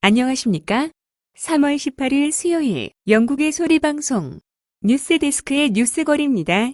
안녕하십니까? 3월 18일 수요일 영국의 소리방송 뉴스데스크의 뉴스거리입니다.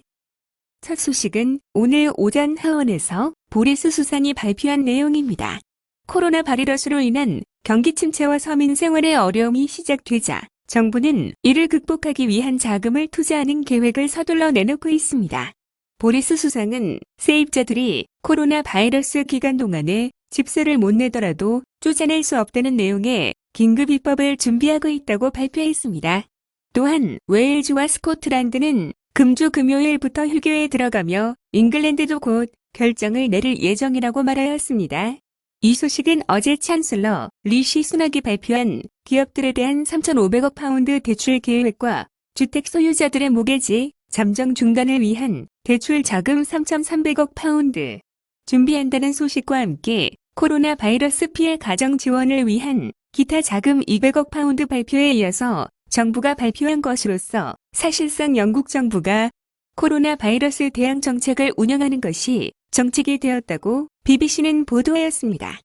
첫 소식은 오늘 오전 하원에서 보리스 수상이 발표한 내용입니다. 코로나 바이러스로 인한 경기 침체와 서민 생활의 어려움이 시작되자 정부는 이를 극복하기 위한 자금을 투자하는 계획을 서둘러 내놓고 있습니다. 보리스 수상은 세입자들이 코로나 바이러스 기간 동안에 집세를 못 내더라도 쫓아낼 수 없다는 내용의 긴급 입법을 준비하고 있다고 발표했습니다. 또한 웨일즈와 스코틀랜드는 금주 금요일부터 휴교에 들어가며 잉글랜드도 곧 결정을 내릴 예정이라고 말하였습니다. 이 소식은 어제 찬슬러 리시 수낙이 발표한 기업들에 대한 3,500억 파운드 대출 계획과 주택 소유자들의 모게지 잠정 중단을 위한 대출 자금 3,300억 파운드 준비한다는 소식과 함께 코로나 바이러스 피해 가정 지원을 위한 기타 자금 200억 파운드 발표에 이어서 정부가 발표한 것으로서 사실상 영국 정부가 코로나 바이러스 대응 정책을 운영하는 것이 정책이 되었다고 BBC는 보도하였습니다.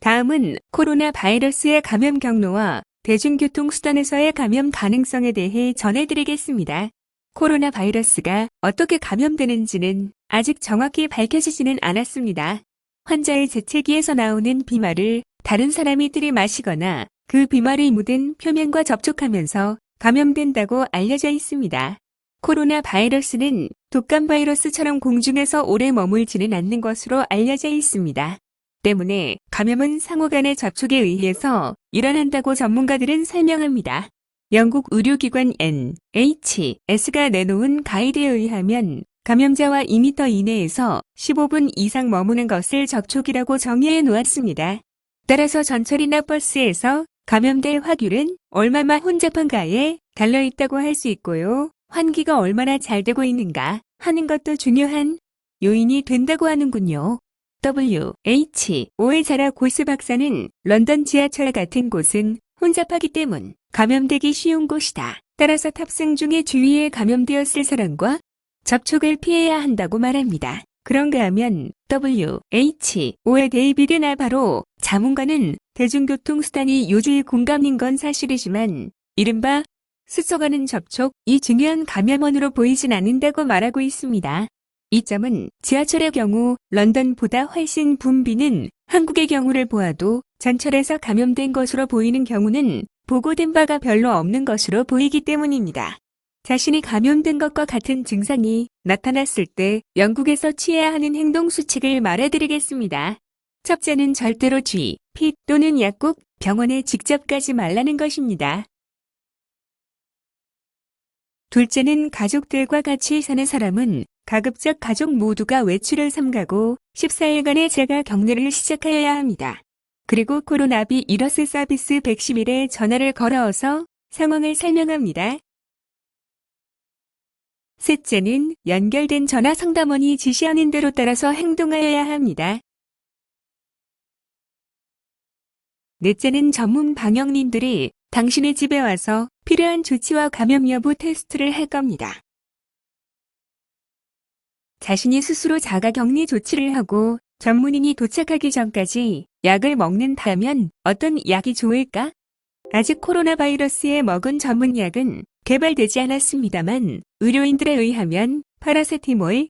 다음은 코로나 바이러스의 감염 경로와 대중교통수단에서의 감염 가능성에 대해 전해드리겠습니다. 코로나 바이러스가 어떻게 감염되는지는 아직 정확히 밝혀지지는 않았습니다. 환자의 재채기에서 나오는 비말을 다른 사람이 들이마시거나 그 비말이 묻은 표면과 접촉하면서 감염된다고 알려져 있습니다. 코로나 바이러스는 독감 바이러스처럼 공중에서 오래 머물지는 않는 것으로 알려져 있습니다. 때문에 감염은 상호 간의 접촉에 의해서 일어난다고 전문가들은 설명합니다. 영국 의료기관 NHS가 내놓은 가이드에 의하면 감염자와 2m 이내에서 15분 이상 머무는 것을 접촉이라고 정의해 놓았습니다. 따라서 전철이나 버스에서 감염될 확률은 얼마나 혼잡한가에 달려있다고 할 수 있고요. 환기가 얼마나 잘 되고 있는가 하는 것도 중요한 요인이 된다고 하는군요. WHO의 자라 고스 박사는 런던 지하철 같은 곳은 혼잡하기 때문 감염되기 쉬운 곳이다. 따라서 탑승 중에 주위에 감염되었을 사람과 접촉을 피해야 한다고 말합니다. 그런가 하면 WHO의 데이비드 나바로 자문가는 대중교통수단이 요주의 공감인 건 사실이지만 이른바 스쳐가는 접촉이 중요한 감염원으로 보이진 않는다고 말하고 있습니다. 이 점은 지하철의 경우 런던보다 훨씬 붐비는 한국의 경우를 보아도 전철에서 감염된 것으로 보이는 경우는 보고된 바가 별로 없는 것으로 보이기 때문입니다. 자신이 감염된 것과 같은 증상이 나타났을 때 영국에서 취해야 하는 행동 수칙을 말해드리겠습니다. 첫째는 절대로 피 또는 약국, 병원에 직접 가지 말라는 것입니다. 둘째는 가족들과 같이 사는 사람은 가급적 가족 모두가 외출을 삼가고 14일간의 자가 격리를 시작하여야 합니다. 그리고 코로나비러스 서비스 111에 전화를 걸어서 상황을 설명합니다. 셋째는 연결된 전화 상담원이 지시하는 대로 따라서 행동하여야 합니다. 넷째는 전문 방역민들이 당신의 집에 와서 필요한 조치와 감염 여부 테스트를 할 겁니다. 자신이 스스로 자가격리 조치를 하고 전문인이 도착하기 전까지 약을 먹는다면 어떤 약이 좋을까? 아직 코로나 바이러스에 먹은 전문 약은 개발되지 않았습니다만 의료인들에 의하면 파라세티몰,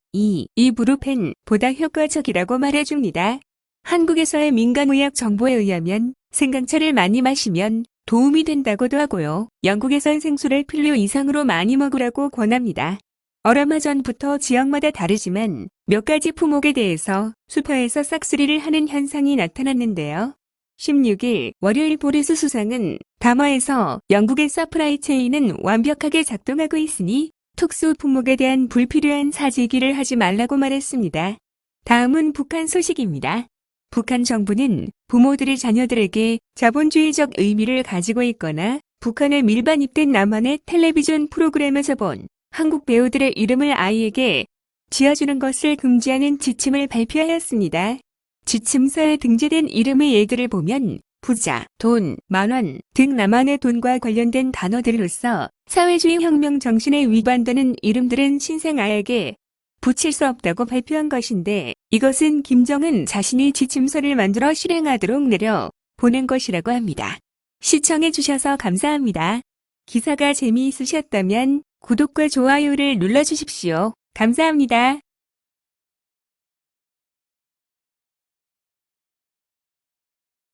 이부르펜보다 효과적이라고 말해줍니다. 한국에서의 민간의학 정보에 의하면 생강차를 많이 마시면 도움이 된다고도 하고요. 영국에선 생수를 필요 이상으로 많이 먹으라고 권합니다. 얼마 전부터 지역마다 다르지만 몇 가지 품목에 대해서 슈퍼에서 싹쓸이를 하는 현상이 나타났는데요. 16일 월요일 보리스 수상은 담화에서 영국의 서프라이 체인은 완벽하게 작동하고 있으니 특수 품목에 대한 불필요한 사재기를 하지 말라고 말했습니다. 다음은 북한 소식입니다. 북한 정부는 부모들이 자녀들에게 자본주의적 의미를 가지고 있거나 북한에 밀반입된 남한의 텔레비전 프로그램에서 본 한국 배우들의 이름을 아이에게 지어주는 것을 금지하는 지침을 발표하였습니다. 지침서에 등재된 이름의 예들을 보면 부자, 돈, 만원 등 남한의 돈과 관련된 단어들로서 사회주의 혁명 정신에 위반되는 이름들은 신생아에게 붙일 수 없다고 발표한 것인데 이것은 김정은 자신이 지침서를 만들어 실행하도록 내려 보낸 것이라고 합니다. 시청해주셔서 감사합니다. 기사가 재미있으셨다면 구독과 좋아요를 눌러주십시오. 감사합니다.